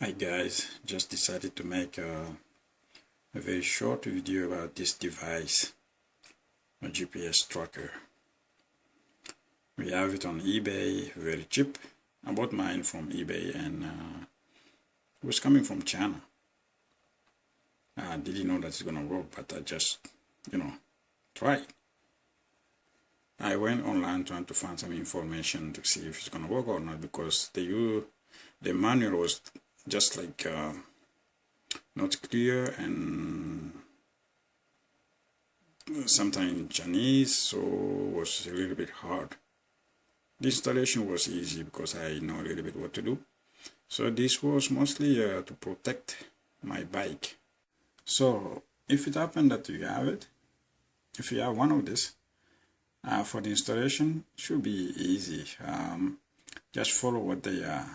Hi guys, just decided to make a very short video about this device, a GPS tracker. We have it on eBay, very cheap. I bought mine from eBay and it was coming from China. I didn't know that it's gonna work, but I just, tried. I went online trying to find some information to see if it's gonna work or not, because the manual was just like not clear and sometimes in Chinese, so it was a little bit hard. The installation was easy because I know a little bit what to do. So this was mostly to protect my bike. So if it happened that you have it, if you have one of this, for the installation, it should be easy. Just follow what they are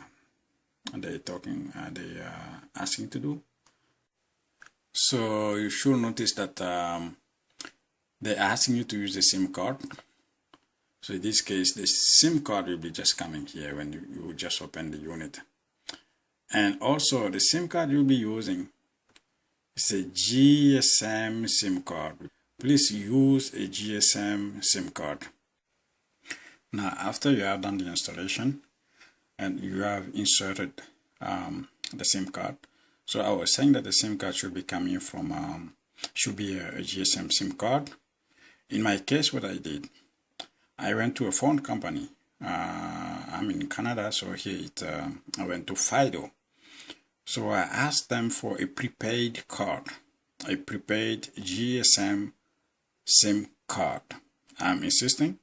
asking to do. So you should notice that they're asking you to use the SIM card. So in this case, the SIM card will be just coming here when you just open the unit. And also the SIM card you'll be using is a GSM SIM card. Please use a GSM SIM card. Now, after you have done the installation and you have inserted the SIM card, so I was saying that the SIM card should be coming from, should be a GSM SIM card. In my case, what I did, I went to a phone company. I'm in Canada, so here I went to Fido. So I asked them for a prepaid card, a prepaid GSM SIM card. I'm insisting.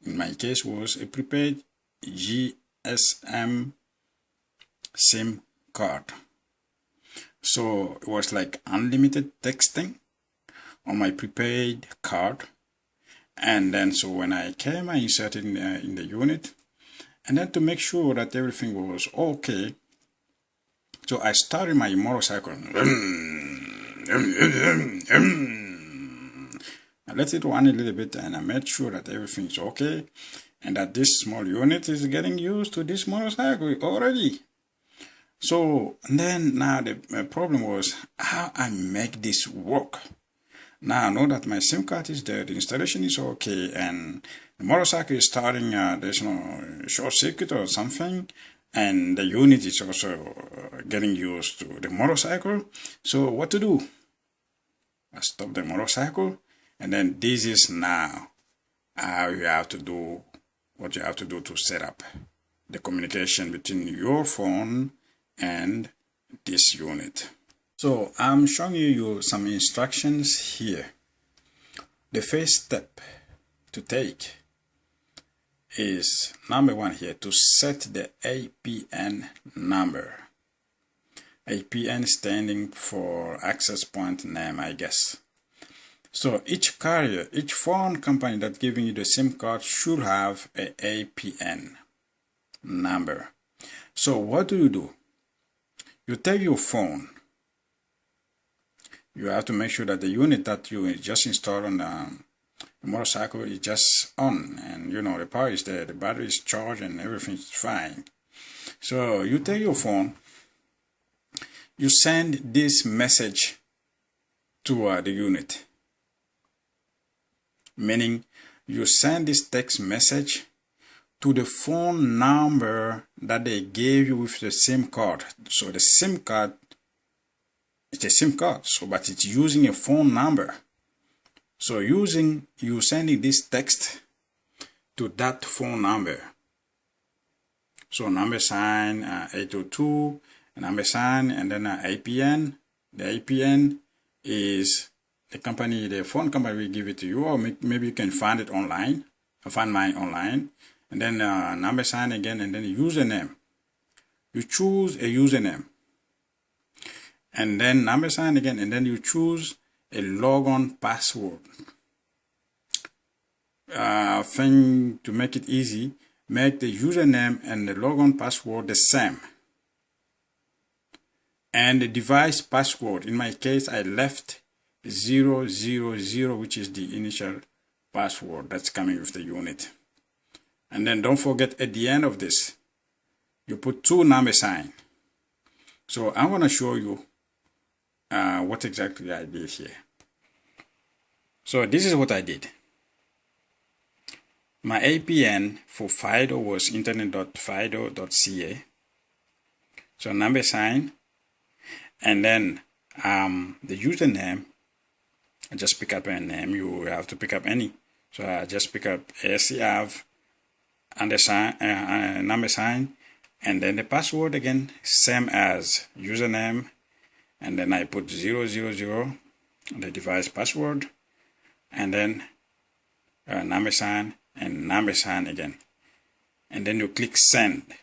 In my case, was a prepaid GSM SIM card. So it was like unlimited texting on my prepaid card. And then so when I came, I inserted in the unit, and then to make sure that everything was okay, so I started my motorcycle. I let it run a little bit, and I made sure that everything's okay and that this small unit is getting used to this motorcycle already. So then now the problem was how I make this work. Now I know that my SIM card is there, the installation is okay, and the motorcycle is starting, there's no short circuit or something, and the unit is also getting used to the motorcycle. So what to do? I stop the motorcycle, and then this is now how you have to do what you have to do to set up the communication between your phone and this unit. So I'm showing you some instructions here. The first step to take is number one here, to set the APN number. APN standing for access point name, I guess. So each carrier, each phone company that's giving you the SIM card should have an APN number. So what do? You take your phone. You have to make sure that the unit that you just installed on the motorcycle is just on, and the power is there, the battery is charged, and everything's fine. So you take your phone, you send this message to the unit, meaning you send this text message to the phone number that they gave you with the SIM card. So the SIM card, it's a SIM card, but it's using a phone number. So you sending this text to that phone number. So number sign 802, number sign, and then APN. The APN is the phone company will give it to you, or maybe you can find it online. I find mine online. And then number sign again, and then username. You choose a username. And then number sign again, and then you choose a logon password. Thing to make it easy, make the username and the logon password the same. And the device password, in my case, I left 000, which is the initial password that's coming with the unit. And then don't forget, at the end of this, you put two number signs. So I'm going to show you what exactly I did here. So this is what I did. My APN for FIDO was internet.fido.ca. So number sign, and then the username, I just pick up a name. You have to pick up any. So I just pick up ASCII number sign, and then the password again, same as username, and then I put 000, the device password, and then number sign and number sign again, and then you click send.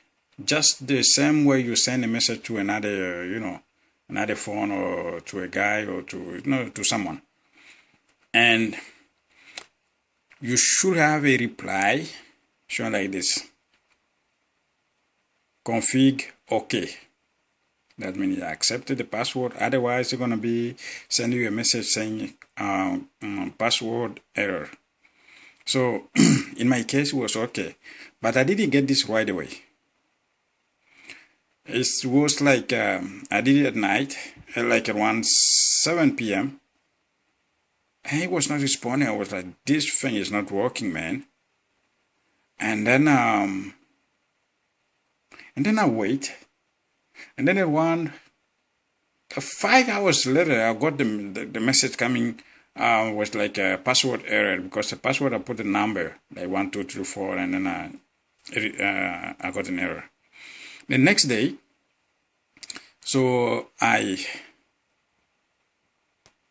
Just the same way you send a message to another, another phone, or to a guy, or to someone. And you should have a reply showing like this: config OK. That means you accepted the password. Otherwise, it's gonna be sending you a message saying password error. So in my case, it was okay, but I didn't get this right away. It was like I did it at night, like around 7 p.m. and he was not responding. I was like, this thing is not working, man. And then I wait, and then around 5 hours later, I got the message coming. Was like a password error, because the password I put a number like 1 2 3 4, and then I got an error. The next day, so I